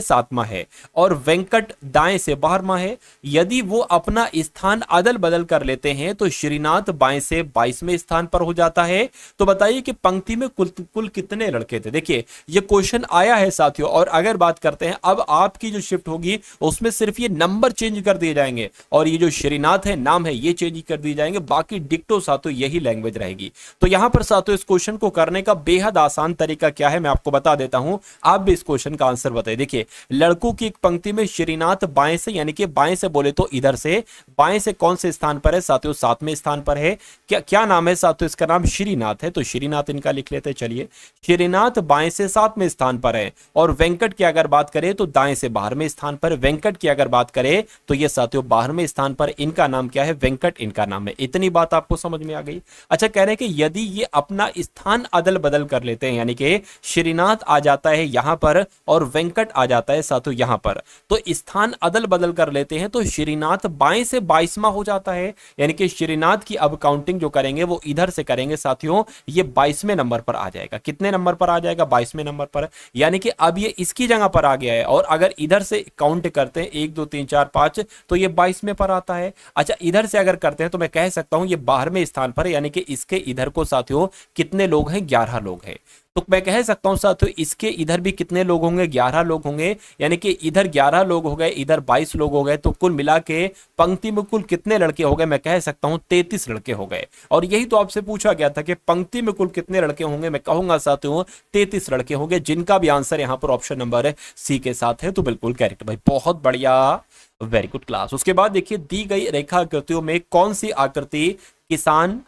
7वां है और वेंकट दाएं से 12वां है। यदि वो अपना स्थान अदल बदल कर लेते हैं तो श्रीनाथ बाएं से 22वें स्थान पर हो जाता है। तो बताइए कि पंक्ति में कुल कितने लड़के थे। देखिए ये क्वेश्चन आया है साथियों, और अगर बात करते हैं अब आपकी जो शिफ्ट होगी उसमें सिर्फ ये नंबर चेंज कर दिए जाएंगे और ये जो श्रीनाथ है नाम है ये चेंज कर दिए जाएंगे, बाकी डिक्टो साथियों यही लैंग्वेज रहेगी। तो यहां पर साथियों इस क्वेश्चन को करने का बेहद आसान तरीका क्या है मैं आपको बता देता हूं, आप भी इस क्वेश्चन का आंसर बताइए। देखिए लड़कों की एक पंक्ति में श्रीनाथ बाएं से, यानी कि बाएं से बोले तो इधर से, बाएं से कौन से स्थान पर है साथियों, 7वें स्थान पर है। क्या नाम है साथियों, इसका नाम श्रीनाथ है, तो श्रीनाथ इनका लिख लेते हैं। चलिए श्रीनाथ बाएं से 7वें स्थान पर है और वेंकट की अगर बात करें तो दाएं से 12वें स्थान पर। वेंकट की अगर बात करें तो ये साथियों 12वें स्थान पर, इनका नाम क्या है, वेंकट इनका नाम है। इतनी बात आपको समझ में आ गई। अच्छा कह रहे हैं कि यदि ये अपना स्थान अदल बदल कर लेते हैं, यानी कि श्रीनाथ आ जाता है यहां पर और वेंकट आ जाता है साथियों यहां पर, तो स्थान अदल बदल कर लेते हैं तो श्रीनाथ बाएं से 22वां हो जाता है। यानी कि श्रीनाथ की अब काउंटिंग जो करेंगे वो इधर से करेंगे साथियों, ये 22वें नंबर पर आ जाएगा। कितने नंबर पर आ जाएगा, 22वें नंबर पर। यानी कि अब ये इसकी जगह पर आ गया है और अगर इधर से काउंट करते हैं 1 2 3 4 5 तो ये 22वें पर आता है। अच्छा इधर से अगर करते हैं तो मैं कह सकता हूं ये 12वें स्थान पर है, यानी कि इसके इधर को साथियों कितने लोग हैं, 11 लोग हैं। तो मैं कह सकता हूं साथियों इसके इधर भी कितने लोग होंगे, 11 लोग होंगे। यानी कि इधर 11 लोग हो गए, इधर 22 लोग हो गए, तो कुल मिला के पंक्ति में कुल कितने लड़के हो गए, मैं कह सकता हूं 33 लड़के हो गए। और यही तो आपसे पूछा गया था कि पंक्ति में कुल कितने लड़के होंगे, मैं कहूंगा साथियों 33 लड़के होंगे, जिनका भी आंसर यहां पर ऑप्शन नंबर सी के साथ है। तो बिल्कुल करेक्ट भाई, बहुत बढ़िया, वेरी गुड क्लास। उसके बाद देखिए दी गई रेखा आकृतियों में कौन सी आकृति किसान,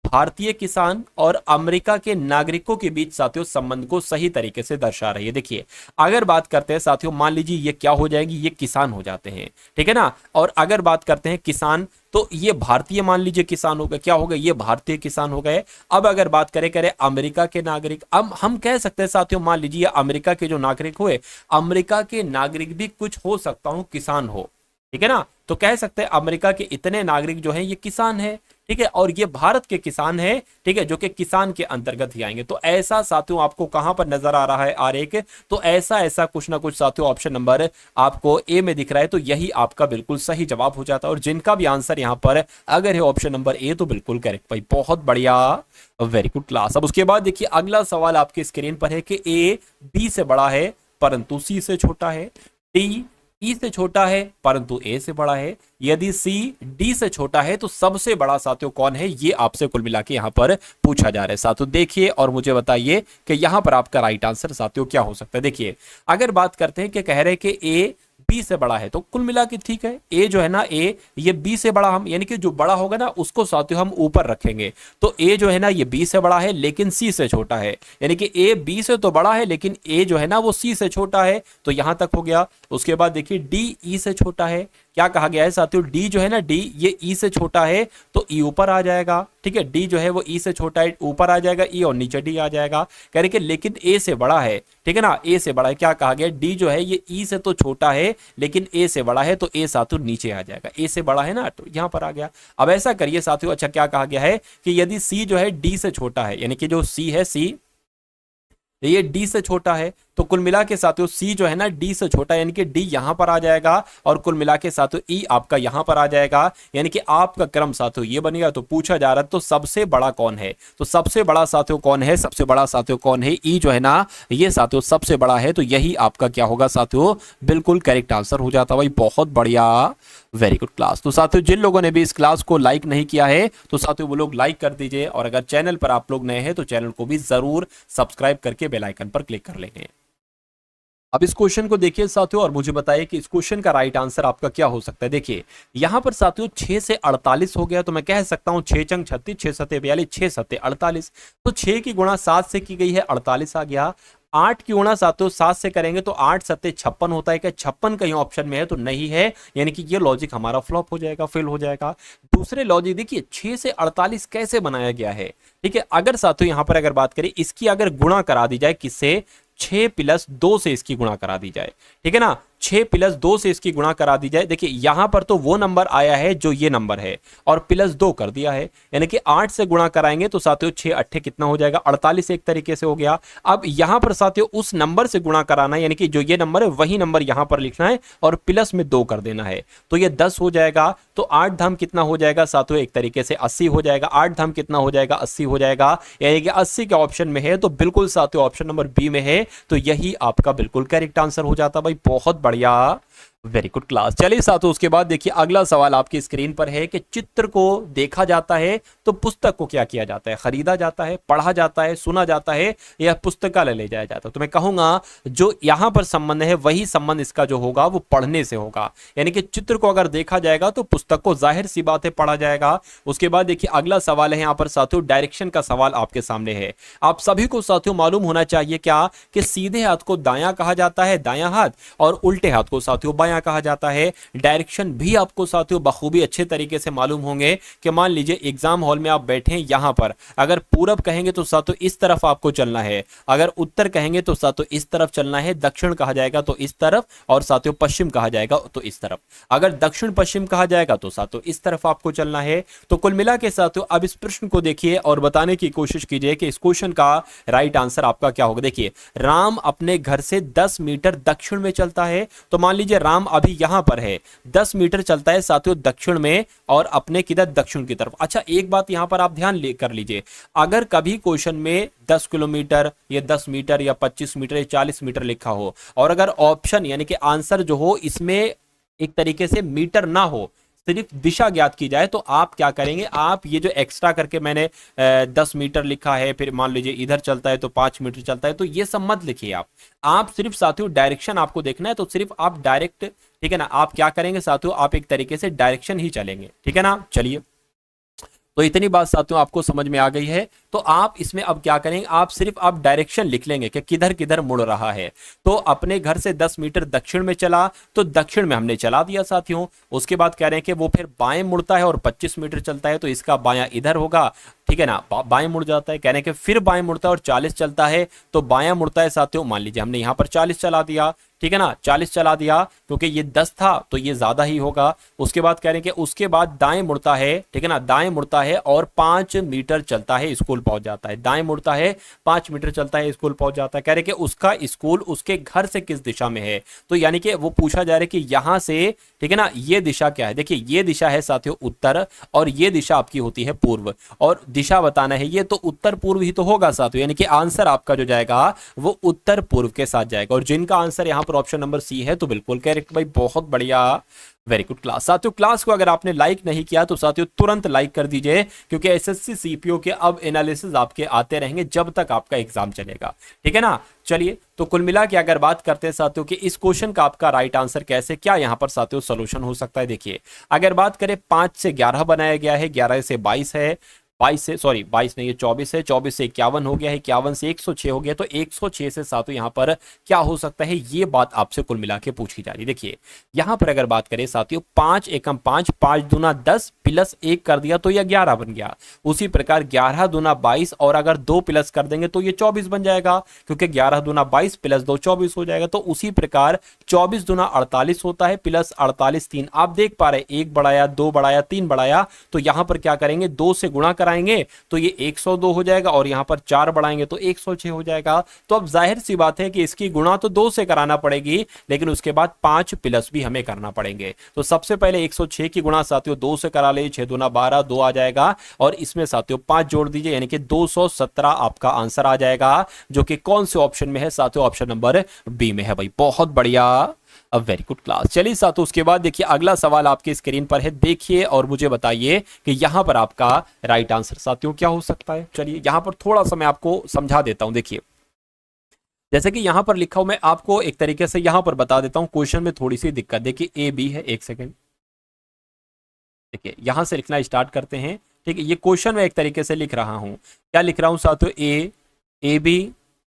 भारतीय किसान और अमेरिका के नागरिकों के बीच साथियों संबंध को सही तरीके से दर्शा रही है। देखिए अगर बात करते हैं साथियों, मान लीजिए ये क्या हो जाएगी, ये किसान हो जाते हैं, ठीक है ना। और अगर बात करते हैं किसान तो ये भारतीय मान लीजिए किसान हो गए, क्या हो गए, ये भारतीय किसान हो गए। अब अगर बात करें अमेरिका के नागरिक, अब हम कह सकते हैं साथियों मान लीजिए अमेरिका के जो नागरिक हुए, अमेरिका के नागरिक भी कुछ हो सकता हूं किसान हो, ठीक है ना। तो कह सकते हैं अमेरिका के इतने नागरिक जो हैं ये किसान है, ठीक है, और ये भारत के किसान है, ठीक है, जो कि किसान के अंतर्गत ही आएंगे। तो ऐसा साथियों आपको कहां पर नजर आ रहा है आरेख, तो ऐसा कुछ ना कुछ साथियों ऑप्शन नंबर आपको ए में दिख रहा है, तो यही आपका बिल्कुल सही जवाब हो जाता है। और जिनका भी आंसर यहां पर अगर है ऑप्शन नंबर ए तो बिल्कुल करेक्ट भाई, बहुत बढ़िया, वेरी गुड क्लास। अब उसके बाद देखिए अगला सवाल आपके स्क्रीन पर है कि ए बी से बड़ा है परंतु सी से छोटा है, डी ई से छोटा है परंतु ए से बड़ा है, यदि सी डी से छोटा है तो सबसे बड़ा साथियों कौन है, ये आपसे कुल मिला के यहां पर पूछा जा रहा है साथियों। देखिए और मुझे बताइए कि यहां पर आपका राइट आंसर साथियों क्या हो सकता है। देखिए अगर बात करते हैं कि कह रहे हैं कि ए बी से बड़ा है तो कुल मिला के ठीक है, ए जो है ना, ए ये बी से बड़ा, हम यानी कि जो बड़ा होगा ना उसको साथियों हम ऊपर रखेंगे। तो ए जो है ना ये बी से बड़ा है लेकिन सी से छोटा है, यानी कि ए बी से तो बड़ा है लेकिन ए जो है ना वो सी से छोटा है, तो यहां तक हो गया। उसके बाद देखिए डी ई से छोटा है, क्या कहा गया है साथियों, डी जो है ना, डी ये ई से छोटा है तो ई ऊपर आ जाएगा, ठीक है, डी जो है वो ई से छोटा है ऊपर आ जाएगा, ई और नीचे डी आ जाएगा। कह रहे कि लेकिन ए से बड़ा है, ठीक है ना, ए से बड़ा है, क्या कहा गया, डी जो है ये ई से तो छोटा है लेकिन ए से बड़ा है, तो ए साथियों नीचे आ जाएगा, ए से बड़ा है ना तो यहां पर आ गया। अब ऐसा करिए साथियों, अच्छा क्या कहा गया है कि यदि सी जो है डी से छोटा है, यानी कि जो सी है, सी ये डी से छोटा है, तो कुल मिला के साथियों सी जो है ना डी से छोटा है, यानी कि डी यहां पर आ जाएगा और कुल मिला के साथियों ई आपका यहां पर आ जाएगा, यानी कि आपका क्रम साथियों ये बनेगा। तो पूछा जा रहा है तो सबसे बड़ा कौन है, तो सबसे बड़ा साथियों कौन है, सबसे बड़ा साथियों कौन है, ई जो है ना ये साथियों सबसे बड़ा है, तो यही आपका क्या होगा साथियों, बिल्कुल करेक्ट आंसर हो जाता भाई, बहुत बढ़िया, वेरी गुड क्लास। तो साथियों जिन लोगों ने भी इस क्लास को लाइक नहीं किया है तो साथियों वो लोग लाइक कर दीजिए, और अगर चैनल पर आप लोग नए हैं तो चैनल को भी जरूर सब्सक्राइब करके बेल आइकन पर क्लिक कर लेंगे। अब इस क्वेश्चन को देखिए साथियों और मुझे बताइए कि इस क्वेश्चन का राइट आंसर आपका क्या हो सकता है। देखिए यहां पर साथियों 6 से 48 हो गया, तो मैं कह सकता हूं 6 चंग 36, 6 सत्ते 42, 6 सत्ते 48, तो 6 की गुणा 7 से की गई है, 48 आ गया। 8 की गुणा साथियों 7 से करेंगे तो 8 सत्ते 56 होता है, क्या 56 कहीं ऑप्शन में है तो नहीं है, यानी कि ये लॉजिक हमारा फ्लॉप हो जाएगा, फेल हो जाएगा। दूसरे लॉजिक देखिए 6 से 48 कैसे बनाया गया है, ठीक है, अगर साथियों यहां पर अगर बात करें इसकी अगर गुणा करा दी जाए किससे, 6 + 2 से इसकी गुणा करा दी जाए, ठीक है ना, 6 प्लस 2 से इसकी गुणा करा दी जाए, देखिए यहां पर तो वो नंबर आया है जो ये नंबर है और प्लस 2 कर दिया है, यानी कि 8 से गुणा कराएंगे तो साथियों 6 अट्ठे कितना हो जाएगा 48 एक तरीके से हो गया। अब यहां पर साथियों उस नंबर से गुणा कराना है, यानी कि जो ये नंबर है वही नंबर यहां पर लिखना है और प्लस में 2 कर देना है, तो ये 10 हो जाएगा। तो 8 धाम कितना हो जाएगा साथियों एक तरीके से 80 हो जाएगा, 8 धाम कितना हो जाएगा 80 हो जाएगा, यानी कि 80 के ऑप्शन में है, तो बिल्कुल साथियों ऑप्शन नंबर बी में है, तो यही आपका बिल्कुल करेक्ट आंसर हो जाता भाई। बहुत बढ़िया, वेरी गुड क्लास। चलिए साथियों उसके बाद देखिए अगला सवाल आपकी स्क्रीन पर है कि चित्र को देखा जाता है तो पुस्तक को क्या किया जाता है, खरीदा जाता है, पढ़ा जाता है, सुना जाता है या पुस्तकालय ले जाया जाता है। तो मैं कहूंगा जो यहां पर संबंध है वही संबंध इसका जो होगा वो पढ़ने से होगा, यानी कि चित्र को अगर देखा जाएगा तो पुस्तक को जाहिर सी बात है पढ़ा जाएगा। उसके बाद देखिए अगला सवाल है यहां पर साथियों डायरेक्शन का सवाल आपके सामने है। आप सभी को साथियों मालूम होना चाहिए क्या कि सीधे हाथ को दायां कहा जाता है दायां हाथ, और उल्टे हाथ को साथियों बायां कहा जाता है। डायरेक्शन भी आपको साथियों बखूबी अच्छे तरीके से मालूम होंगे कि मान लीजिए एग्जाम हॉल में आप बैठे हैं, यहां पर अगर पूरब कहेंगे तो साथियों इस तरफ आपको चलना है, अगर उत्तर कहेंगे तो साथियों इस तरफ चलना है, दक्षिण कहा जाएगा तो इस तरफ, और साथियों पश्चिम कहा जाएगा तो इस तरफ। अगर दक्षिण पश्चिम कहा जाएगा तो साथियों इस तरफ आपको चलना है। तो कुल मिला के साथियों अब इस प्रश्न को देखिए और बताने की कोशिश कीजिए कि इस क्वेश्चन का राइट आंसर आपका क्या होगा। देखिए राम अपने घर से 10 मीटर दक्षिण में चलता है, तो मान लीजिए राम अभी यहां पर है, 10 मीटर चलता है साथियों दक्षिण में और अपने किधर दक्षिण की तरफ। अच्छा एक बात यहां पर आप ध्यान कर लीजिए, अगर कभी क्वेश्चन में 10 किलोमीटर या 10 मीटर या 25 मीटर या 40 मीटर लिखा हो और अगर ऑप्शन यानी कि आंसर जो हो इसमें एक तरीके से मीटर ना हो, सिर्फ दिशा ज्ञात की जाए, तो आप क्या करेंगे, आप ये जो एक्स्ट्रा करके मैंने 10 मीटर लिखा है, फिर मान लीजिए इधर चलता है तो 5 मीटर चलता है, तो ये सब मत लिखिए आप सिर्फ साथियों डायरेक्शन आपको देखना है, तो सिर्फ आप डायरेक्ट, ठीक है ना, आप क्या करेंगे साथियों आप एक तरीके से डायरेक्शन ही चलेंगे, ठीक है ना। चलिए तो इतनी बात साथियों आपको समझ में आ गई है, तो आप इसमें अब क्या करेंगे, आप सिर्फ आप डायरेक्शन लिख लेंगे कि किधर किधर मुड़ रहा है। तो अपने घर से 10 मीटर दक्षिण में चला, तो दक्षिण में हमने चला दिया साथियों। उसके बाद कह रहे हैं कि वो फिर बाएं मुड़ता है और 25 मीटर चलता है, तो इसका बायां इधर होगा, ठीक है ना, बाएं मुड़ जाता है। कह रहे हैं कि फिर बाएं मुड़ता है और 40 चलता है, तो बायां मुड़ता है साथियों, मान लीजिए हमने यहां पर 40 चला दिया, ठीक है ना, 40 चला दिया क्योंकि ये 10 था तो ये ज्यादा ही होगा। उसके बाद कह रहे हैं कि उसके बाद दाएं मुड़ता है, ठीक है ना, दाएं मुड़ता है और 5 मीटर चलता है, स्कूल पहुंच जाता है। दाएं मुड़ता है 5 मीटर चलता है, स्कूल पहुंच जाता है। कह रहे कि उसका स्कूल उसके घर से किस दिशा में है, तो यानी कि वो पूछा जा रहा है कि यहां से, ठीक है ना, ये दिशा क्या है। देखिए ये दिशा है साथियों उत्तर और ये दिशा आपकी होती है पूर्व, और दिशा बताना है ये तो उत्तर पूर्व ही तो होगा साथियों, यानी कि आंसर आपका जो जाएगा वो उत्तर पूर्व के साथ जाएगा। और जिनका आंसर यहां पर ऑप्शन नंबर सी है तो बिल्कुल करेक्ट भाई, बहुत बढ़िया, वेरी गुड क्लास। साथियों क्लास को अगर आपने लाइक नहीं किया तो साथियों तुरंत लाइक कर दीजिए, क्योंकि एसएससी सीपीओ के अब एनालिसिस आपके आते रहेंगे जब तक आपका एग्जाम चलेगा, ठीक है ना। चलिए तो कुल मिला के अगर बात करते हैं साथियों कि इस क्वेश्चन का आपका राइट आंसर कैसे क्या यहां पर साथियों सोल्यूशन हो सकता है। देखिए अगर बात करें 5 से 11 बनाया गया है, 11 से 22 है, 22 नहीं, ये 24 है, 24 से 51 हो गया है, 51 से 106 हो गया, तो 106 से साथियों यहां पर क्या हो सकता है, ये बात आपसे कुल मिला के पूछी जा रही है। देखिए यहां पर अगर बात करें साथियों 5 एकम 5, 5 दूना 10 प्लस 1 कर दिया तो यह 11 बन गया। उसी प्रकार 11 दूना 22 और अगर 2 प्लस कर देंगे तो ये 24 बन जाएगा, क्योंकि 11 दूना 22 प्लस 2 24 हो जाएगा। तो उसी प्रकार 24 दूना 48 होता है, प्लस 48 3, आप देख पा रहे 1 बढ़ाया, 2 बढ़ाया, 3 बढ़ाया, तो यहां पर क्या करेंगे 2 से गुणा कराएंगे तो ये 102 हो जाएगा, और यहां पर 4 बढ़ाएंगे तो 106 हो जाएगा। तो अब जाहिर सी बात है कि इसकी गुणा तो 2 से कराना पड़ेगी, लेकिन उसके बाद 5 प्लस भी हमें करना पड़ेंगे। तो सबसे पहले 106 की गुणा साथियों 2 से करा ले, 6 दूना 12, 2 आ जाएगा, और इसमें साथियों 5 जोड़ दीजिए, यानी कि 217 आपका आंसर आ जाएगा, जो कि कौन से ऑप्शन में है साथियों, ऑप्शन नंबर बी में है भाई, बहुत बढ़िया, अ वेरी गुड क्लास। चलिए साथियों उसके बाद देखिए अगला सवाल आपकी स्क्रीन पर है, देखिए और मुझे बताइए कि यहां पर आपका राइट आंसर साथियों क्या हो सकता है। चलिए यहां पर थोड़ा सा मैं आपको समझा देता हूं। देखिए जैसे कि यहां पर लिखा हूं, मैं आपको एक तरीके से यहां पर बता देता हूं, क्वेश्चन में थोड़ी सी दिक्कत, देखिए ए बी है, एक सेकेंड, देखिए यहां से लिखना स्टार्ट करते हैं, ठीक है। ये क्वेश्चन में एक तरीके से लिख रहा हूं, क्या लिख रहा हूं साथियों, ए बी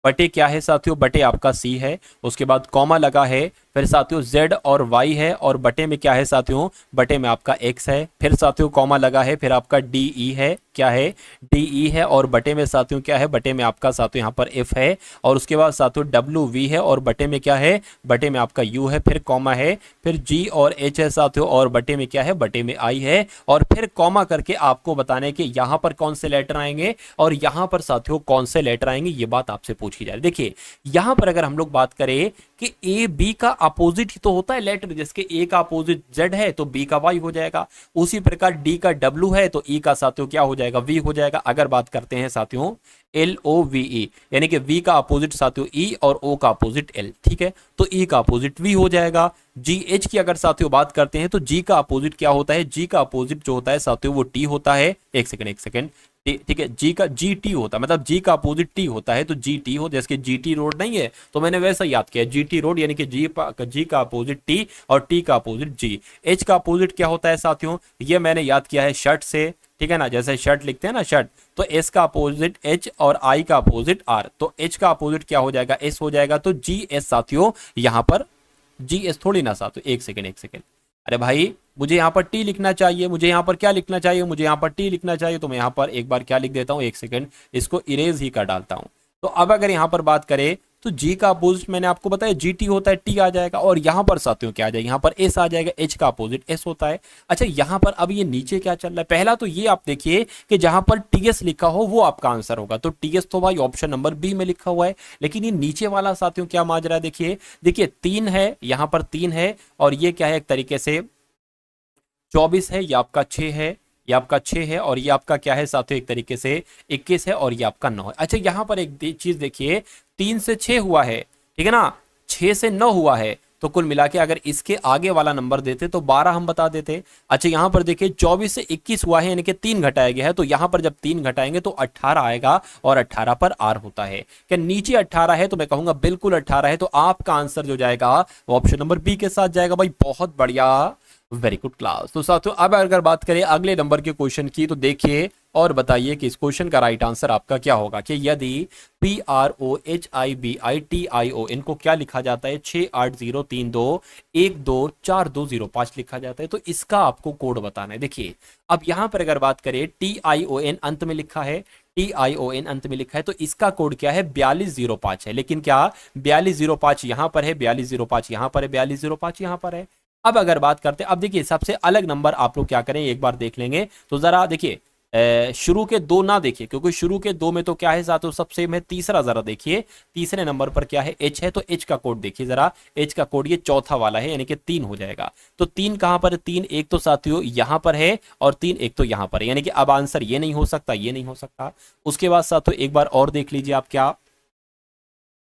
बटे क्या है साथियों, बटे आपका सी है, उसके बाद कॉमा लगा है, फिर साथियों z और y है, और बटे में क्या है साथियों, बटे में आपका x है, फिर साथियों कॉमा लगा है, फिर आपका डी है, क्या है, डी है, और बटे में साथियों क्या है, बटे में आपका साथियों यहाँ पर f है, और उसके बाद साथियों w है, और बटे में क्या है, बटे में आपका u है, फिर कॉमा है, फिर g और h है साथियों, और बटे में क्या है, बटे में i है, और फिर कॉमा करके आपको बताने के यहाँ पर कौन से लेटर आएंगे और यहाँ पर साथियों कौन से लेटर आएंगे, ये बात आपसे पूछी जा रही है। देखिए यहाँ पर अगर हम लोग बात करें कि ए बी का अपोजिट ही तो होता है लेटर, जिसके ए का अपोजिट जेड है तो बी का वाई हो जाएगा, उसी प्रकार डी का डब्ल्यू है तो ई का साथियों क्या हो जाएगा, वी हो जाएगा। अगर बात करते हैं साथियों एल ओ वी ई, यानी कि वी का अपोजिट साथियों ई और ओ का अपोजिट एल, ठीक है, तो ई का अपोजिट वी हो जाएगा। जी एच की अगर साथियों बात करते हैं तो जी का अपोजिट क्या होता है, जी का अपोजिट जो होता है साथियों वो टी होता है, एक सेकंड, ठीक है, जी का जी टी होता है, मतलब जी का अपोजिट टी होता है, तो जी टी हो, जैसे जी टी रोड नहीं है तो मैंने वैसा याद किया, जी टी रोड, यानी कि जी का अपोजिट टी और टी का अपोजिट जी। एच का अपोजिट क्या होता है साथियों, ये मैंने याद किया है शर्ट से, ठीक है ना, जैसे शर्ट लिखते हैं ना शर्ट, तो एस का अपोजिट एच और आई का अपोजिट आर, तो एच का अपोजिट क्या हो जाएगा, एस हो जाएगा, तो जी एस साथियों यहाँ पर जी एस थोड़ी ना साथियों, एक सेकेंड, अरे भाई मुझे यहाँ पर टी लिखना चाहिए, मुझे यहाँ पर क्या लिखना चाहिए, मुझे यहाँ पर टी लिखना चाहिए, तो मैं यहाँ पर एक बार क्या लिख देता हूँ, एक सेकंड, इसको इरेज ही कर डालता हूँ। तो अब अगर यहाँ पर बात करें तो जी का अपोजिट मैंने आपको बताया जी टी होता है, टी आ जाएगा, और यहाँ पर साथियों क्या आ जाएगा, यहाँ पर एस आ जाएगा, एच का अपोजिट एस होता है। अच्छा यहाँ पर अब ये नीचे क्या चल रहा है, पहला तो ये आप देखिए कि जहां पर टी एस लिखा हो वो आपका आंसर होगा, तो टी एस तो भाई ऑप्शन नंबर बी में लिखा हुआ है, लेकिन ये नीचे वाला साथियों क्या माजरा है, देखिए 3 है, यहाँ पर 3 है, और ये क्या है, एक तरीके से 24 है, ये आपका 6 है, ये आपका 6 है, और ये आपका क्या है साथियों, एक तरीके से 21 है, और ये आपका 9 है। अच्छा यहाँ पर एक चीज देखिए, 3 से 6 हुआ है, ठीक है ना, 6 से 9 हुआ है, तो कुल मिला के अगर इसके आगे वाला नंबर देते तो 12 हम बता देते। अच्छा यहाँ पर देखिए 24 से 21 हुआ है, यानी कि 3 घटाया गया है, तो यहाँ पर जब 3 घटाएंगे तो 18 आएगा, और 18 पर आर होता है। क्या नीचे 18 है, तो मैं कहूंगा बिल्कुल 18 है, तो आपका आंसर जो जाएगा वो ऑप्शन नंबर बी के साथ जाएगा। भाई बहुत बढ़िया, वेरी गुड क्लास। तो साथियों अब अगर बात करें अगले नंबर के क्वेश्चन की, तो देखिए और बताइए कि इस क्वेश्चन का राइट आंसर आपका क्या होगा, कि यदि PROHIBITIO इनको क्या लिखा जाता है, 680321242005 लिखा जाता है, तो इसका आपको कोड बताना है। देखिए अब यहां पर अगर बात करें TION अंत में लिखा है, TION अंत में लिखा है, तो इसका कोड क्या है, 4205 है, लेकिन क्या 4205 यहां पर है, 4205 यहां पर है, 4205 यहां पर है। अब अगर बात करते हैं, अब देखिए सबसे अलग नंबर आप लोग क्या करें एक बार देख लेंगे, तो जरा देखिए शुरू के दो ना देखिए, क्योंकि शुरू के दो में तो क्या है साथियों सब सेम है। तीसरा जरा देखिए, तीसरे नंबर पर क्या है, एच है, तो एच का कोड देखिए जरा, एच का कोड ये चौथा वाला है, यानी कि 3 हो जाएगा। तो 3 कहां पर है, 3 एक तो साथियों यहां पर है, और 3 एक तो यहां पर है, यानी कि अब आंसर ये नहीं हो सकता, ये नहीं हो सकता। उसके बाद साथियों एक बार और देख लीजिए आप, क्या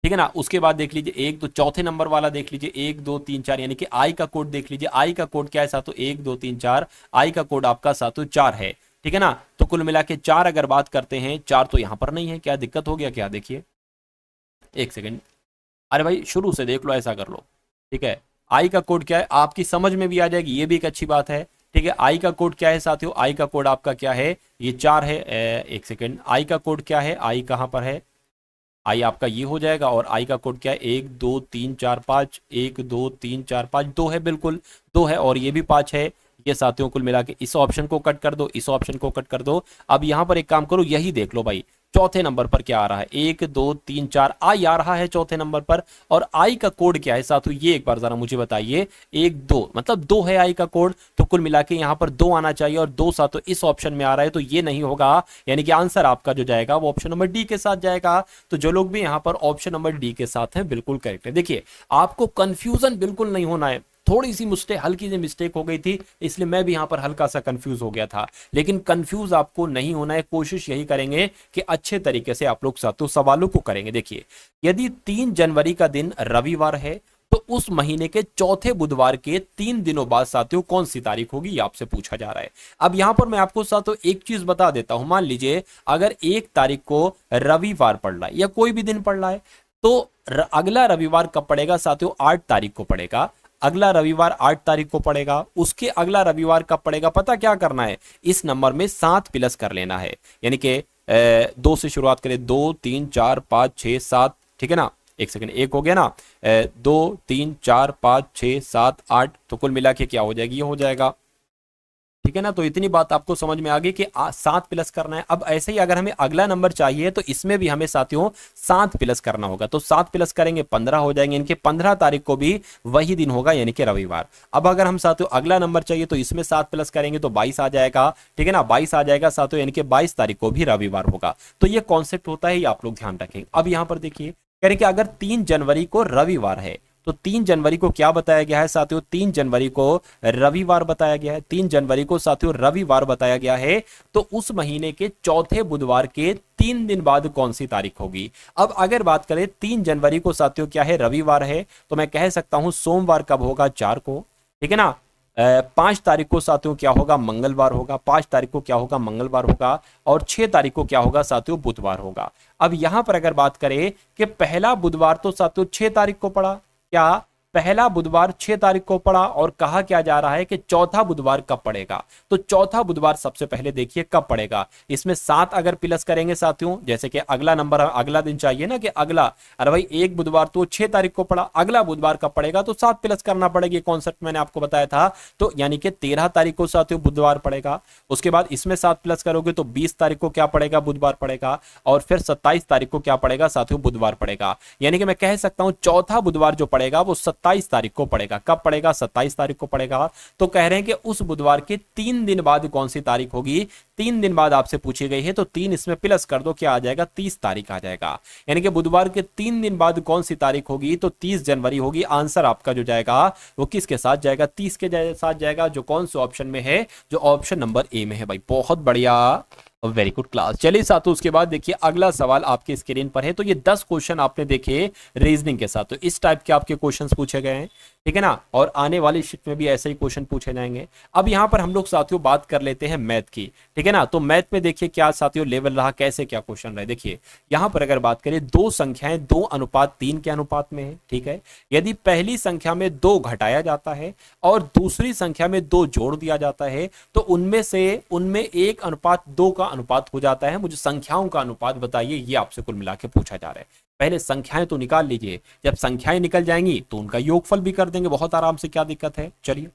ठीक है ना, उसके बाद देख लीजिए एक तो चौथे नंबर वाला देख लीजिए, 1 2 3 4, यानी कि आई का कोड देख लीजिए, आई का कोड क्या है साथियों, 1 2 3 4, आई का कोड आपका साथियों 4 है, ठीक है ना। तो कुल मिला के 4 अगर बात करते हैं, 4 तो यहां पर नहीं है, क्या दिक्कत हो गया क्या, देखिए एक सेकेंड, अरे भाई शुरू से देख लो, ऐसा कर लो, ठीक है। आई का कोड क्या है आपकी समझ में भी आ जाएगी, ये भी एक अच्छी बात है, ठीक है। आई का कोड क्या है साथियों, आई का कोड आपका क्या है, ये 4 है, एक सेकेंड, आई का कोड क्या है, आई कहां पर है, आई आपका ये हो जाएगा, और आई का कोड क्या है, 1 2 3 4 5, 1 2 3 4 5, 2 है, बिल्कुल 2 है, और ये भी 5 है। ये साथियों कुल मिला के इस ऑप्शन को कट कर दो, इस ऑप्शन को कट कर दो। अब यहां पर एक काम करो, यही देख लो भाई, चौथे नंबर पर क्या आ रहा है, 1 2 3 4 आई आ रहा है चौथे नंबर पर, और आई का कोड क्या है साथियों, ये एक बार जरा मुझे बताइए, 1 2 मतलब 2 है आई का कोड, तो कुल मिला के यहां पर 2 आना चाहिए, और 2 साथियों इस ऑप्शन में आ रहा है, तो ये नहीं होगा, यानी कि आंसर आपका जो जाएगा वो ऑप्शन नंबर डी के साथ जाएगा। तो जो लोग भी यहां पर ऑप्शन नंबर डी के साथ हैं बिल्कुल करेक्ट है। देखिए आपको कंफ्यूजन बिल्कुल नहीं होना है, थोड़ी सी मिस्टेक, हल्की सी मिस्टेक हो गई थी, इसलिए मैं भी यहां पर हल्का सा कंफ्यूज हो गया था, लेकिन कंफ्यूज आपको नहीं होना है। कोशिश यही करेंगे कि अच्छे तरीके से आप लोग साथियों सवालों को करेंगे। देखिए यदि 3 जनवरी का दिन रविवार है, तो उस महीने के चौथे बुधवार के 3 दिनों बाद साथियों कौन सी तारीख होगी, ये आपसे पूछा जा रहा है। अब यहां पर मैं आपको साथियों एक चीज बता देता हूं, मान लीजिए अगर 1 तारीख को रविवार पड़ रहा है या कोई भी दिन पड़ रहा है, तो अगला रविवार कब पड़ेगा साथियों, 8 तारीख को पड़ेगा। अगला रविवार 8 तारीख को पड़ेगा, उसके अगला रविवार कब पड़ेगा, पता क्या करना है, इस नंबर में 7 प्लस कर लेना है, यानी कि 2 से शुरुआत करें, 2 3 4 5 6 7, ठीक है ना, एक सेकंड, एक हो गया ना, 2 3 4 5 6 7 8, तो कुल मिला के क्या हो जाएगी, ये हो जाएगा। ठीक है ना, तो इतनी बात आपको समझ में आ गई कि 7 प्लस करना है। अब ऐसे ही अगर हमें अगला नंबर चाहिए तो इसमें भी हमें साथियों 7 प्लस करना होगा। तो 7 प्लस करेंगे 15 हो जाएंगे, इनके 15 तारीख को भी वही दिन होगा, यानी कि रविवार। अब अगर हम साथियों अगला नंबर चाहिए तो इसमें 7 प्लस करेंगे तो 22 आ जाएगा। ठीक है ना, 22 आ जाएगा साथियों, यानी कि 22 तारीख को भी रविवार होगा। तो ये कॉन्सेप्ट होता है, ये आप लोग ध्यान रखें। अब यहां पर देखिए, कह रहे कि अगर 3 जनवरी को रविवार है तो 3 जनवरी को क्या बताया गया है साथियों, 3 जनवरी को रविवार बताया गया है। 3 जनवरी को साथियों रविवार बताया गया है, तो उस महीने के चौथे बुधवार के 3 दिन बाद कौन सी तारीख होगी। अब अगर बात करें 3 जनवरी को साथियों क्या है, रविवार है, तो मैं कह सकता हूं सोमवार कब होगा, 4 को। ठीक है ना, 5 तारीख को साथियों क्या होगा, मंगलवार होगा। 5 तारीख को क्या होगा, मंगलवार होगा। और 6 तारीख को क्या होगा साथियों, बुधवार होगा। अब यहां पर अगर बात करें कि पहला बुधवार तो साथियों 6 तारीख को पड़ा, क्या पहला बुधवार 6 तारीख को पड़ा, और कहा क्या जा रहा है कि चौथा बुधवार कब पड़ेगा। तो चौथा बुधवार सबसे पहले देखिए कब पड़ेगा। इसमें 7 अगर प्लस करेंगे साथियों, जैसे कि अगला नंबर अगला दिन चाहिए ना, कि अगला, अरे भाई एक बुधवार तो 6 तारीख को पड़ा, अगला बुधवार कब पड़ेगा, तो 7 प्लस करना पड़ेगा। कॉन्सेप्ट मैंने आपको बताया था। तो यानी कि 13 तारीख को साथियों बुधवार पड़ेगा। उसके बाद इसमें 7 प्लस करोगे तो 20 तारीख को क्या पड़ेगा, बुधवार पड़ेगा। और फिर 27 तारीख को क्या पड़ेगा साथियों, बुधवार पड़ेगा। यानी कि मैं कह सकता हूं चौथा बुधवार जो पड़ेगा वो 27 तारीख को पड़ेगा। कब पड़ेगा, 27 तारीख को पड़ेगा। तो कह रहे हैं कि उस बुधवार के 3 दिन बाद कौन सी तारीख होगी, 3 दिन बाद आपसे पूछी गई है, तो 3 इसमें प्लस कर दो, क्या आ जाएगा, 30 तारीख आ जाएगा। यानी कि बुधवार के 3 दिन बाद कौन सी तारीख होगी, तो 30 जनवरी होगी। आंसर आपका जो जाएगा वो किसके साथ जाएगा, 30 के साथ जाएगा, जो कौन से ऑप्शन में है, जो ऑप्शन नंबर ए में है। भाई बहुत बढ़िया, वेरी गुड क्लास। चलिए साथियों, उसके बाद देखिए अगला सवाल आपके स्क्रीन पर है। तो ये 10 क्वेश्चन आपने देखे रीजनिंग के साथ, तो इस टाइप के आपके क्वेश्चंस पूछे गए हैं। ठीक है ना, और आने वाली शीट में भी ऐसे ही क्वेश्चन पूछे जाएंगे। अब यहाँ पर हम लोग साथियों बात कर लेते हैं मैथ की। ठीक है ना, तो मैथ में देखिए क्या साथियों लेवल रहा, कैसे क्या क्वेश्चन रहे। देखिए यहाँ पर अगर बात करें, दो संख्याएं 2:3 के अनुपात में है। ठीक है, यदि पहली संख्या में 2 घटाया जाता है और दूसरी संख्या में 2 जोड़ दिया जाता है, तो उनमें 1:2 का अनुपात हो जाता है। मुझे संख्याओं का अनुपात बताइए, ये आपसे कुल मिला के पूछा जा रहा है। पहले संख्याएं तो निकाल लीजिए, जब संख्याएं निकल जाएंगी तो उनका योगफल भी कर देंगे बहुत आराम से, क्या दिक्कत है। चलिए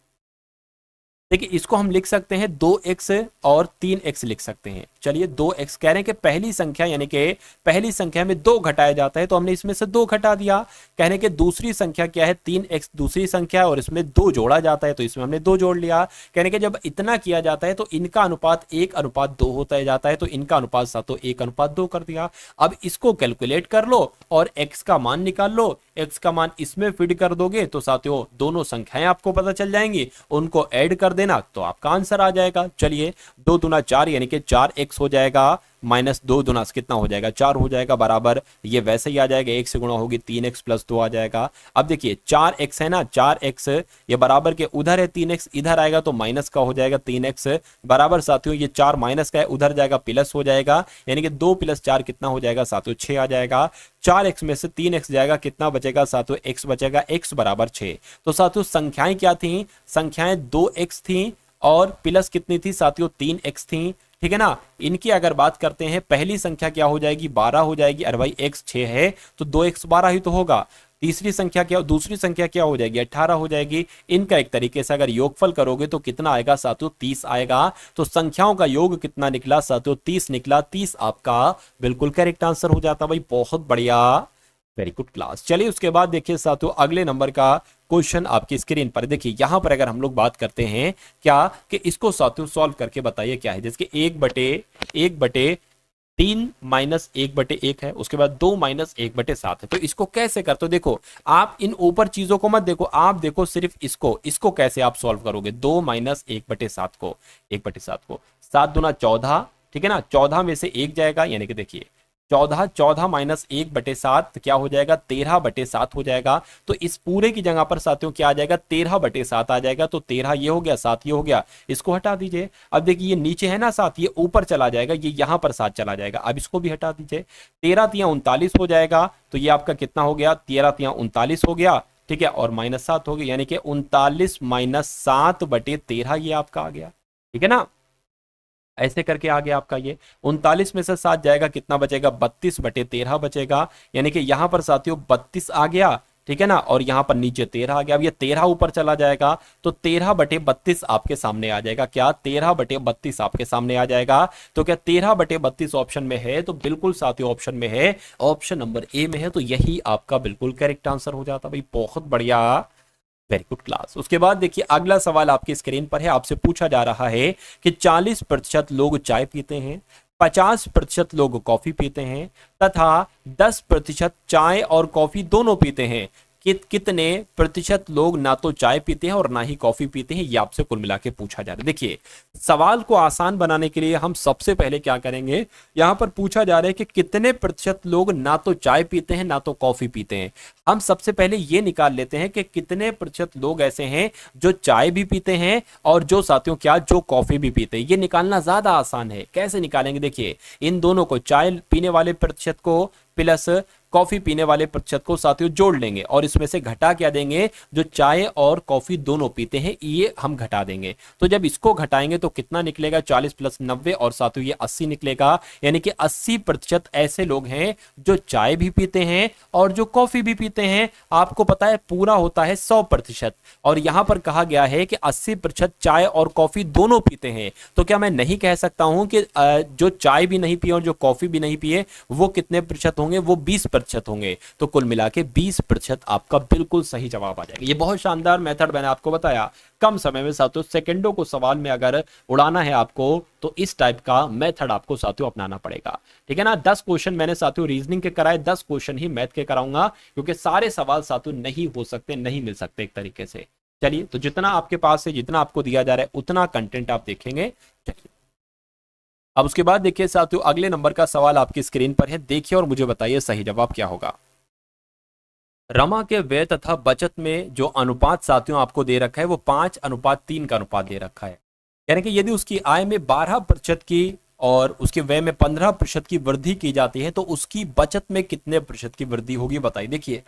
देखिए, इसको हम लिख सकते हैं 2x और 3x लिख सकते हैं। चलिए 2x कह रहे हैं कि पहली संख्या, यानी कि पहली संख्या में 2 घटाया जाता है, तो हमने इसमें से 2 घटा दिया। कहने के दूसरी संख्या क्या है, 3x दूसरी संख्या है, और इसमें 2 जोड़ा जाता है, तो इसमें हमने 2 जोड़ लिया। कहने के जब इतना किया जाता है तो इनका अनुपात 1:2 होता जाता है, तो इनका अनुपात साथों 1:2 कर दिया। अब इसको कैलकुलेट कर लो और x का मान निकाल लो। x का मान इसमें फिट कर दोगे तो साथियों दोनों संख्याएं आपको पता चल जाएंगी, उनको ऐड कर देना तो आपका आंसर आ जाएगा। चलिए 2 दूना 4 यानी कि 4x हो जाएगा, माइनस 2 दूना कितना हो जाएगा, 4 हो जाएगा, बराबर ये वैसे ही आ जाएगा, 1 से गुणा होगी 3x + 2 आ जाएगा। अब देखिए 4x है ना, 4x ये बराबर के उधर है, 3x इधर आएगा तो माइनस का हो जाएगा 3x, बराबर साथियों ये 4 माइनस का है, उधर जाएगा प्लस हो जाएगा, यानी कि 2 + 4 कितना हो जाएगा साथियों, 6 आ जाएगा। 4x में से 3x जाएगा, कितना बचेगा साथियों, x बचेगा, x बराबर 6। तो साथियों संख्याएं क्या थी, संख्याएं 2x थी और प्लस कितनी थी साथियों, 3x थी। ठीक है ना, इनकी अगर बात करते हैं, पहली संख्या क्या हो जाएगी, 12 हो जाएगी। अरे भाई x 6 है तो 2x 12 ही तो होगा। तीसरी संख्या क्या, दूसरी संख्या क्या हो जाएगी, 18 हो जाएगी। इनका एक तरीके से अगर योगफल करोगे तो कितना आएगा साथियों, 30 आएगा। तो संख्याओं का योग कितना निकला साथियों, 30 निकला। 30 आपका बिल्कुल करेक्ट आंसर हो जाता। भाई बहुत बढ़िया, वेरी गुड क्लास। चलिए उसके बाद देखिए साथियों अगले नंबर का क्वेश्चन आपकी स्क्रीन पर। देखिए यहां पर अगर हम लोग बात करते हैं क्या, कि इसको साथियों सॉल्व करके बताइए क्या है। जैसे 1/3 माइनस 1/1 है, उसके बाद 2 माइनस 1/7 है। तो इसको कैसे करते हो, देखो आप इन ऊपर चीजों को मत देखो, आप देखो सिर्फ इसको कैसे आप सॉल्व करोगे। 2 माइनस 1/7 को 7 दूना 14, ठीक है ना, 14 में से 1 जाएगा, यानी कि देखिए 14 माइनस 1/7 क्या हो जाएगा, 13/7 हो जाएगा। तो इस पूरे की जगह पर साथियों क्या आ जाएगा, 13/7 आ जाएगा। तो 13 ये हो गया, 7 ये हो गया, इसको हटा दीजिए। अब देखिए ये नीचे है ना 7, ये ऊपर चला जाएगा, ये यहां पर 7 चला जाएगा। अब इसको भी हटा दीजिए, 13 × 39 हो जाएगा। तो ये आपका कितना हो गया, 13 × 39 हो गया, ठीक है, और -7 हो गया, यानी कि 39 - 7/13 ये आपका आ गया। ठीक है ना, ऐसे करके आ गया आपका ये 39 में से 7 जाएगा, कितना बचेगा, 32/13 बचेगा। यानी कि यहां पर साथियों 32 आ गया, ठीक है ना, और यहां पर नीचे 13 आ गया। अब ये 13 ऊपर चला जाएगा तो 13/32 आपके सामने आ जाएगा। क्या 13/32 आपके सामने आ जाएगा? तो क्या 13/32 ऑप्शन में है? तो बिल्कुल साथियों ऑप्शन में है, ऑप्शन नंबर ए में है। तो यही आपका बिल्कुल करेक्ट आंसर हो जाता भाई। बहुत बढ़िया, वेरी गुड क्लास। उसके बाद देखिए अगला सवाल आपकी स्क्रीन पर है, आपसे पूछा जा रहा है कि 40% लोग चाय पीते हैं, 50% लोग कॉफी पीते हैं तथा 10% चाय और कॉफी दोनों पीते हैं। कितने प्रतिशत लोग ना तो चाय पीते हैं और ना ही कॉफी पीते हैं, ये आपसे कुल मिला के पूछा जा रहा है। देखिए सवाल को आसान बनाने के लिए हम सबसे पहले क्या करेंगे, यहां पर पूछा जा रहा है कि कितने प्रतिशत लोग ना तो चाय पीते हैं ना तो कॉफी पीते हैं। हम सबसे पहले ये निकाल लेते हैं कि कितने प्रतिशत लोग ऐसे हैं जो चाय भी पीते हैं और जो साथियों क्या, जो कॉफी भी पीते हैं। ये निकालना ज्यादा आसान है। कैसे निकालेंगे, देखिए इन दोनों को, चाय पीने वाले प्रतिशत को प्लस कॉफी पीने वाले प्रतिशत को साथियों जोड़ लेंगे और इसमें से घटा क्या देंगे, जो चाय और कॉफी दोनों पीते हैं ये हम घटा देंगे। तो जब इसको घटाएंगे तो कितना निकलेगा, 40 + 90 और साथियों ये 80 निकलेगा। यानी कि 80% ऐसे लोग हैं जो चाय भी पीते हैं और जो कॉफी भी पीते हैं। आपको पता है पूरा होता है 100%, और यहां पर कहा गया है कि 80% चाय और कॉफी दोनों पीते हैं। तो क्या मैं नहीं कह सकता हूं कि जो चाय भी नहीं पिए और जो कॉफी भी नहीं पिए वो कितने प्रतिशत होंगे, वो 20% होंगे। तो कुल मिला के 20% आपका बिल्कुल सही जवाब आ जाएगा। ये बहुत शानदार मेथड मैंने आपको बताया, कम समय में साथियों सेकंडों को सवाल में अगर उड़ाना है आपको तो इस टाइप का मेथड आपको साथियों अपनाना पड़ेगा, ठीक है ना। 10 क्वेश्चन मैंने साथियों रीजनिंग के कराए, 10 क्वेश्चन ही मैथ के कराऊंगा, क्योंकि सारे सवाल साथियों नहीं हो सकते, नहीं मिल सकते एक तरीके से। चलिए, तो जितना आपके पास है, जितना आपको दिया जा रहा है उतना कंटेंट आप देखेंगे। चलिए अब उसके बाद देखिए साथियों अगले नंबर का सवाल आपकी स्क्रीन पर है, देखिए और मुझे बताइए सही जवाब क्या होगा। रमा के व्यय तथा बचत में जो अनुपात साथियों आपको दे रखा है वो 5:3 का अनुपात दे रखा है। यानी कि यदि उसकी आय में 12% की और उसके व्यय में 15% की वृद्धि की जाती है तो उसकी बचत में कितने प्रतिशत की वृद्धि होगी, बताइए। देखिए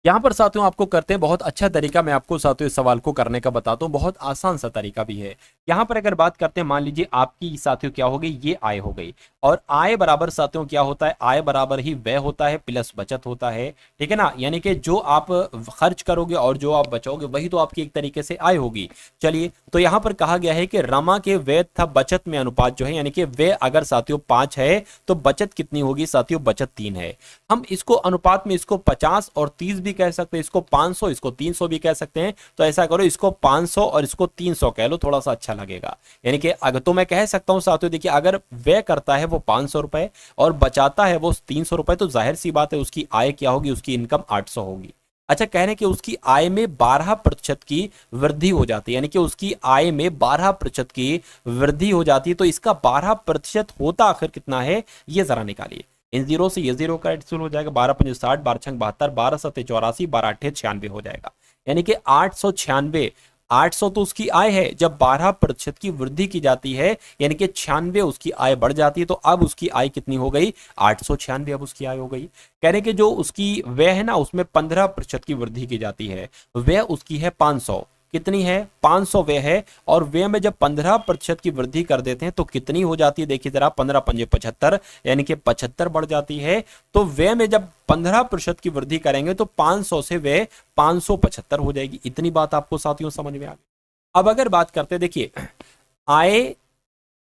यहां पर साथियों आपको करते हैं बहुत अच्छा तरीका, मैं आपको साथियों इस सवाल को करने का बताता हूं, बहुत आसान सा तरीका भी है। यहां पर अगर बात करते हैं, मान लीजिए आपकी साथियों क्या हो गई, ये आय हो गई, और आय बराबर साथियों क्या होता है, आय बराबर ही व्यय होता है प्लस बचत होता है, ठीक है ना। यानी कि जो आप खर्च करोगे और जो आप बचाओगे वही तो आपकी एक तरीके से आय होगी। चलिए, तो यहां पर कहा गया है कि रमा के व्यय तथा बचत में अनुपात जो है, यानी कि व्यय अगर साथियों 5 है तो बचत कितनी होगी साथियों, बचत 3 है। हम इसको अनुपात में इसको 50 और 30 भी कह सकते हैं, इसको 500 इसको 300 भी कह सकते हैं। तो ऐसा करो, इसको 500 और इसको 300 कह लो, थोड़ा सा अच्छा लगेगा। यानी कि अगर तो मैं कह सकता हूं साथियों, देखिए अगर व्यय करता है वो 500 रुपए और बचाता है वो 300 रुपए, तो जाहिर सी बात है उसकी आय क्या होगी, उसकी इनकम 800 होगी। अच्छा, कह रहे हैं कि उसकी आय में 12% की वृद्धि हो जाती है, यानी कि उसकी आय में 12% की वृद्धि हो जाती है। तो इसका 12% होता आखिर कितना है, ये जरा निकालिए। इन जीरो से ये जीरो का हो जाएगा, 12×5 = 60, 12×6 = 72, 12×7 = 84, 12×8 = 96 हो जाएगा। यानी कि 896, 800 तो उसकी आय है, जब 12% की वृद्धि की जाती है यानी कि 96 उसकी आय बढ़ जाती है। तो अब उसकी आय कितनी हो गई, 896 अब उसकी आय हो गई। कह रहे कि जो उसकी व्यय है ना उसमें 15% की वृद्धि की जाती है, व्यय उसकी है 500, कितनी है, 500 व्यय है, और व्यय में जब 15% की वृद्धि कर देते हैं तो कितनी हो जाती है, देखिए जरा, 15×5 = 75, यानी कि 75 बढ़ जाती है। तो व्यय में जब 15% की वृद्धि करेंगे तो 500 से व्यय 575 हो जाएगी। इतनी बात आपको साथियों समझ में आ गई। अब अगर बात करते हैं, देखिए आय,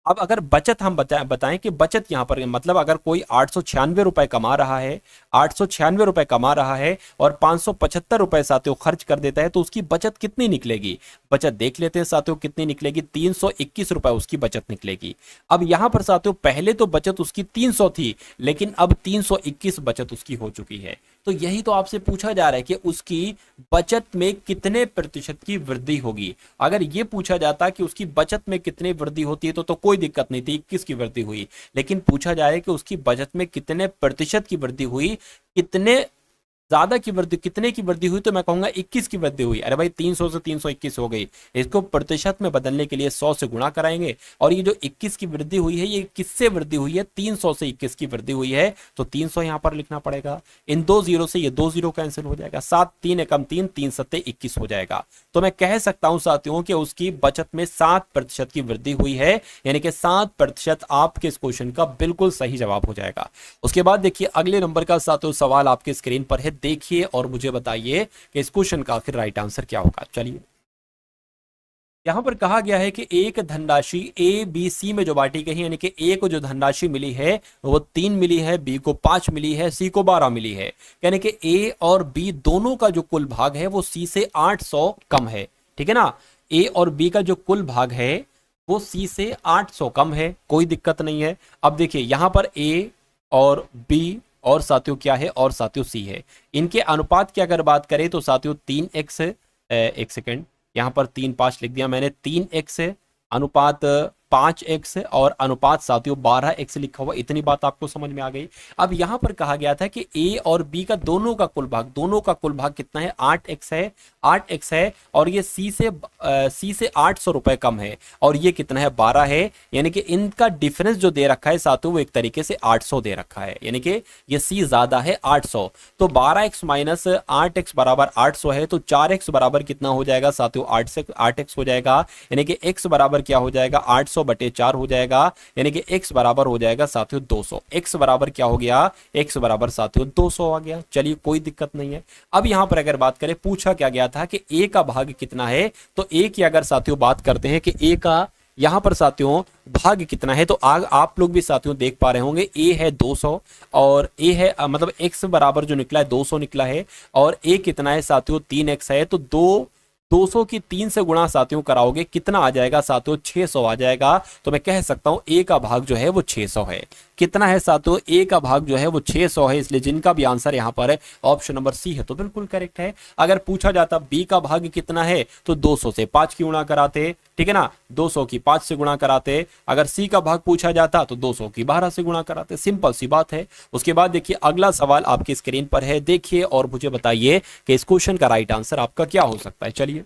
अब अगर बचत हम बताएं कि बचत यहां पर मतलब अगर कोई 896 रुपए कमा रहा है, 896 रुपए कमा रहा है और 575 रुपए साथियों खर्च कर देता है तो उसकी बचत कितनी निकलेगी, बचत देख लेते हैं साथियों कितनी निकलेगी, 321 रुपए उसकी बचत निकलेगी। अब यहां पर साथियों पहले तो बचत उसकी 300 थी, लेकिन अब 321 बचत उसकी हो चुकी है। तो यही तो आपसे पूछा जा रहा है कि उसकी बचत में कितने प्रतिशत की वृद्धि होगी। अगर ये पूछा जाता कि उसकी बचत में कितनी वृद्धि होती है तो कोई दिक्कत नहीं थी, 21 की वृद्धि हुई। लेकिन पूछा जाए कि उसकी बचत में कितने प्रतिशत की वृद्धि हुई, कितने ज्यादा की वृद्धि, कितने की वृद्धि हुई, तो मैं कहूंगा 21 की वृद्धि हुई। अरे भाई 300 से 321 हो गई, इसको प्रतिशत में बदलने के लिए 100 से गुणा कराएंगे। और ये जो 21 की वृद्धि हुई है, ये किससे वृद्धि हुई है, 300 से 21 की वृद्धि हुई है, तो 300 यहां पर लिखना पड़ेगा। इन दो जीरो से ये दो जीरो कैंसिल हो जाएगा, 7 3 एकम 3, 3 सत्ते 21 हो जाएगा। तो मैं कह सकता हूं साथियों कि उसकी बचत में 7% की वृद्धि हुई है, यानी कि 7% आपके इस क्वेश्चन का बिल्कुल सही जवाब हो जाएगा। उसके बाद देखिए अगले नंबर का साथियों सवाल आपके स्क्रीन पर है, देखिए और मुझे बताइए कि इस क्वेश्चन का आखिर राइट आंसर क्या होगा। चलिए, यहां पर कहा गया है कि एक धनराशि ए बी सी में जो बांटी गई है, यानी कि ए को जो धनराशि मिली है वो 3 मिली है, बी को 5 मिली है, सी को 12 मिली है, यानी कि ए और बी दोनों का जो कुल भाग है वो सी से 800 कम है। ठीक है ना, ए और बी का जो कुल भाग है वो सी से 800 कम है, कोई दिक्कत नहीं है। अब देखिए यहां पर ए और बी और साथियों क्या है, और साथियों सी है, इनके अनुपात की अगर बात करें तो साथियों 3x, एक सेकेंड, यहां पर 3 5 लिख दिया मैंने, 3x अनुपात 5x और अनुपात साथियों 12x लिखा हुआ, इतनी बात आपको समझ में आ गई। अब यहां पर कहा गया था कि a और b का दोनों का कुल भाग कितना है, 8x है, 8x है, और ये c से 800 रुपए कम है, और ये कितना है, 12 है, यानी कि इनका डिफरेंस जो दे रखा है साथियों वो एक तरीके से 800 दे रखा है, यानी कि ये c ज्यादा है 800। तो 12x माइनस 8x बराबर 800 है, तो 4x बराबर कितना हो जाएगा साथियों, 8x हो जाएगा, यानी कि x बराबर क्या हो जाएगा, 800 बटे 4 हो जाएगा, यानी कि x बराबर हो जाएगा साथियों 200। x बराबर क्या हो गया, x बराबर साथियों 200 आ गया। चलिए कोई दिक्कत नहीं है। अब यहां पर अगर बात करें, पूछा क्या गया था कि a का भाग कितना है, तो a की अगर साथियों बात करते हैं कि a का यहां पर साथियों भाग कितना है, तो आप लोग भी साथियों देख पा रहे होंगे, a है 200 और a है मतलब x बराबर जो निकला है 200 निकला है, और a कितना है साथियों 3x है, तो 200 की 3 से गुणा साथियों कराओगे कितना आ जाएगा साथियों, 600 आ जाएगा। तो मैं कह सकता हूं a का भाग जो है वो 600 है। कितना है साथियों, a का भाग जो है वो 600 है, इसलिए जिनका भी आंसर यहां पर है ऑप्शन नंबर सी है तो बिल्कुल करेक्ट है। अगर पूछा जाता b का भाग कितना है, तो 200 से 5 की गुणा कराते, ठीक है ना, 200 की 5 से गुणा कराते। अगर c का भाग पूछा जाता तो 200 की 12 से गुणा कराते, सिंपल सी बात है। उसके बाद देखिए अगला सवाल आपकी स्क्रीन पर है, देखिए और मुझे बताइए कि इस क्वेश्चन का राइट आंसर आपका क्या हो सकता है। चलिए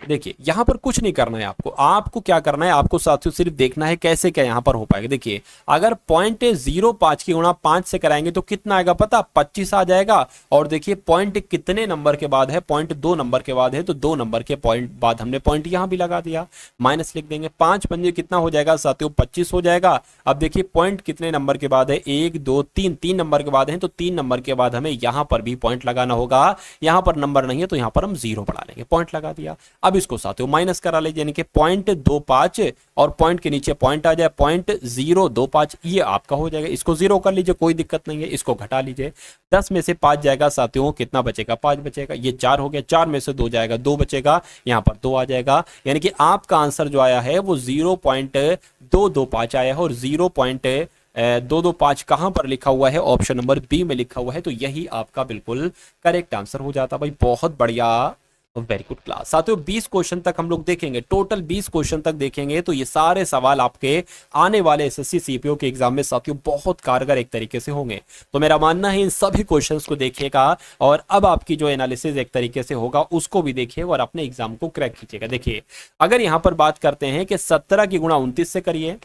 देखिए यहां पर कुछ नहीं करना है आपको क्या करना है, आपको साथियों सिर्फ देखना है कैसे क्या यहां पर हो पाएगा। देखिए अगर 0.05 की गुणा 5 से कराएंगे तो कितना आएगा पता, 25 आ जाएगा। और देखिए पॉइंट कितने नंबर के बाद है, पॉइंट 2 नंबर के बाद है, तो 2 नंबर के पॉइंट बाद हमने पॉइंट यहां भी लगा दिया, माइनस लिख देंगे, 5 पंजे कितना हो जाएगा साथियों, 25 हो जाएगा। अब देखिए पॉइंट कितने नंबर के बाद है, 1 2 3, 3 नंबर के बाद है, तो 3 नंबर के बाद हमें यहां पर भी पॉइंट लगाना होगा। यहां पर नंबर नहीं है तो यहां पर हम 0 बढ़ा लेंगे, पॉइंट लगा दिया। अब इसको साथियों माइनस करा लीजिए, यानी कि 0.25 और पॉइंट के नीचे पॉइंट आ जाए 0.025, ये आपका हो जाएगा। इसको 0 कर लीजिए, कोई दिक्कत नहीं है, इसको घटा लीजिए, 10 में से 5 जाएगा साथियों, कितना बचेगा, 5 बचेगा, ये 4 हो गया, 4 में से 2 जाएगा, 2 बचेगा, यहां पर 2 आ जाएगा, यानी कि आपका आंसर जो आया है वो 0.225 आया है। और 0.225 कहां पर लिखा हुआ है, ऑप्शन नंबर बी में लिखा हुआ है, तो यही आपका बिल्कुल करेक्ट आंसर हो जाता। भाई बहुत बढ़िया, वेरी गुड क्लास। साथियों 20 क्वेश्चन तक हम लोग देखेंगे, टोटल 20 क्वेश्चन तक देखेंगे, तो ये सारे सवाल आपके आने वाले एसएससी सीपीओ के एग्जाम में साथियों बहुत कारगर एक तरीके से होंगे। तो मेरा मानना है इन सभी क्वेश्चंस को देखिएगा, और अब आपकी जो एनालिसिस एक तरीके से होगा उसको भी देखिए और अपने एग्जाम को क्रैक कीजिएगा। देखिए अगर यहां पर बात करते हैं कि 17 की गुणा 29 से करिए,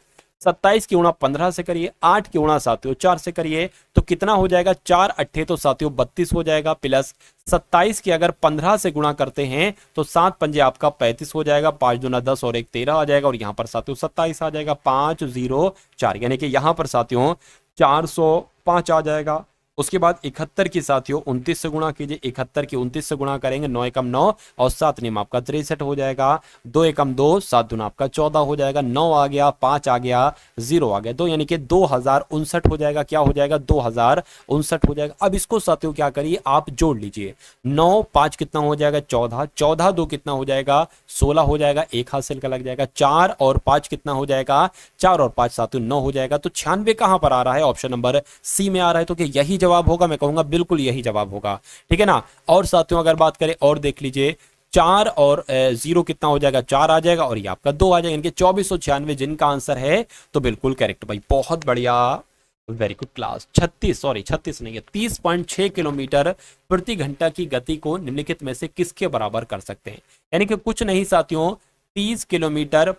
27 की गुणा 15 से करिए, 8 की गुणा साथियों 4 से करिए, तो कितना हो जाएगा, 4 अट्ठे तो साथियों 32 हो जाएगा, प्लस 27 की अगर 15 से गुणा करते हैं तो 7 पंजे आपका 35 हो जाएगा, 5 दूना 10 और 1 13 आ जाएगा, और यहां पर साथियों 27 आ जाएगा, 504, यानी कि यहां पर साथियों 405 आ जाएगा। उसके बाद 71 की साथियों 29 से गुणा कीजिए, 71 की 29 से गुणा करेंगे, 9 एकम 9 और 7 नियम आपका 63 हो जाएगा, 2 एकम 2, 7 दूना आपका 14 हो जाएगा, 9 आ गया, 5 आ गया, 0 आ गया, 2, यानी कि 2059 हो जाएगा। क्या हो जाएगा, 2059 हो जाएगा। अब इसको साथियों क्या करिए, आप जोड़ लीजिए, 9 5 कितना हो जाएगा, 14, 14 2 कितना हो जाएगा, 16 हो जाएगा, एक हासिल का लग जाएगा, 4 और 5 कितना हो जाएगा, 4 और 5 साथियों 9 हो जाएगा। तो 96 कहां पर आ रहा है, ऑप्शन नंबर सी में आ रहा है, तो कि यही जवाब होगा, मैं कहूंगा बिल्कुल यही जवाब होगा, ठीक है ना। और साथियों अगर बात करें और देख लीजिए, 4 और 0 कितना हो जाएगा, 4 आ जाएगा, और ये आपका 2 आ जाएगा, इनके 2496 जिनका आंसर है तो बिल्कुल करेक्ट। भाई बहुत बढ़िया, वेरी गुड क्लास। 36 नहीं है, 30.6 किलोमीटर प्रति घंटा की गति को निम्नलिखित में से किसके बराबर कर सकते हैं? यानी कि कुछ नहीं साथियों, 30 किलोमीटर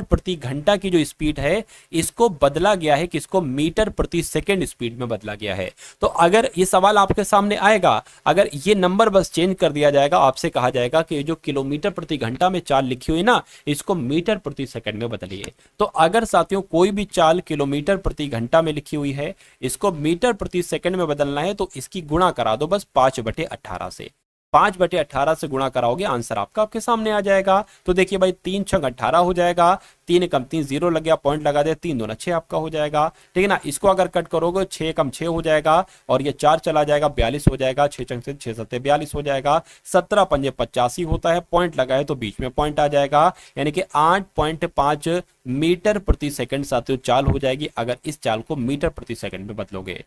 प्रति घंटा की जो स्पीड है इसको बदला गया है, किसको? मीटर प्रति सेकंड स्पीड में बदला गया है। तो अगर ये सवाल आपके सामने आएगा, अगर ये नंबर बस चेंज कर दिया जाएगा, आपसे कहा जाएगा कि जो किलोमीटर प्रति घंटा में चाल लिखी हुई ना, इसको मीटर प्रति सेकंड में बदलिए। तो अगर साथियों कोई भी चाल किलोमीटर प्रति घंटा में लिखी हुई है, इसको मीटर प्रति सेकंड में बदलना है, तो इसकी गुणा करा दो बस 5/18 से। 5/18 से गुणा कराओगे, आंसर आपका आपके सामने आ जाएगा। तो देखिए भाई, 3 छंग 18 हो जाएगा, 3 कम 3 0 लग गया, पॉइंट लगा दे, 3 दूना 6 आपका हो जाएगा। ठीक है ना, इसको अगर कट करोगे 6 कम 6 हो जाएगा, और ये 4 चला जाएगा, 42 हो जाएगा, 6 छंग से 6 7 42 हो जाएगा, 17 पंजे 85 होता है, पॉइंट लगा है तो बीच में पॉइंट आ जाएगा, यानी कि 8.5 मीटर प्रति सेकंड साथियों चाल हो जाएगी, अगर इस चाल को मीटर प्रति सेकंड में बदलोगे।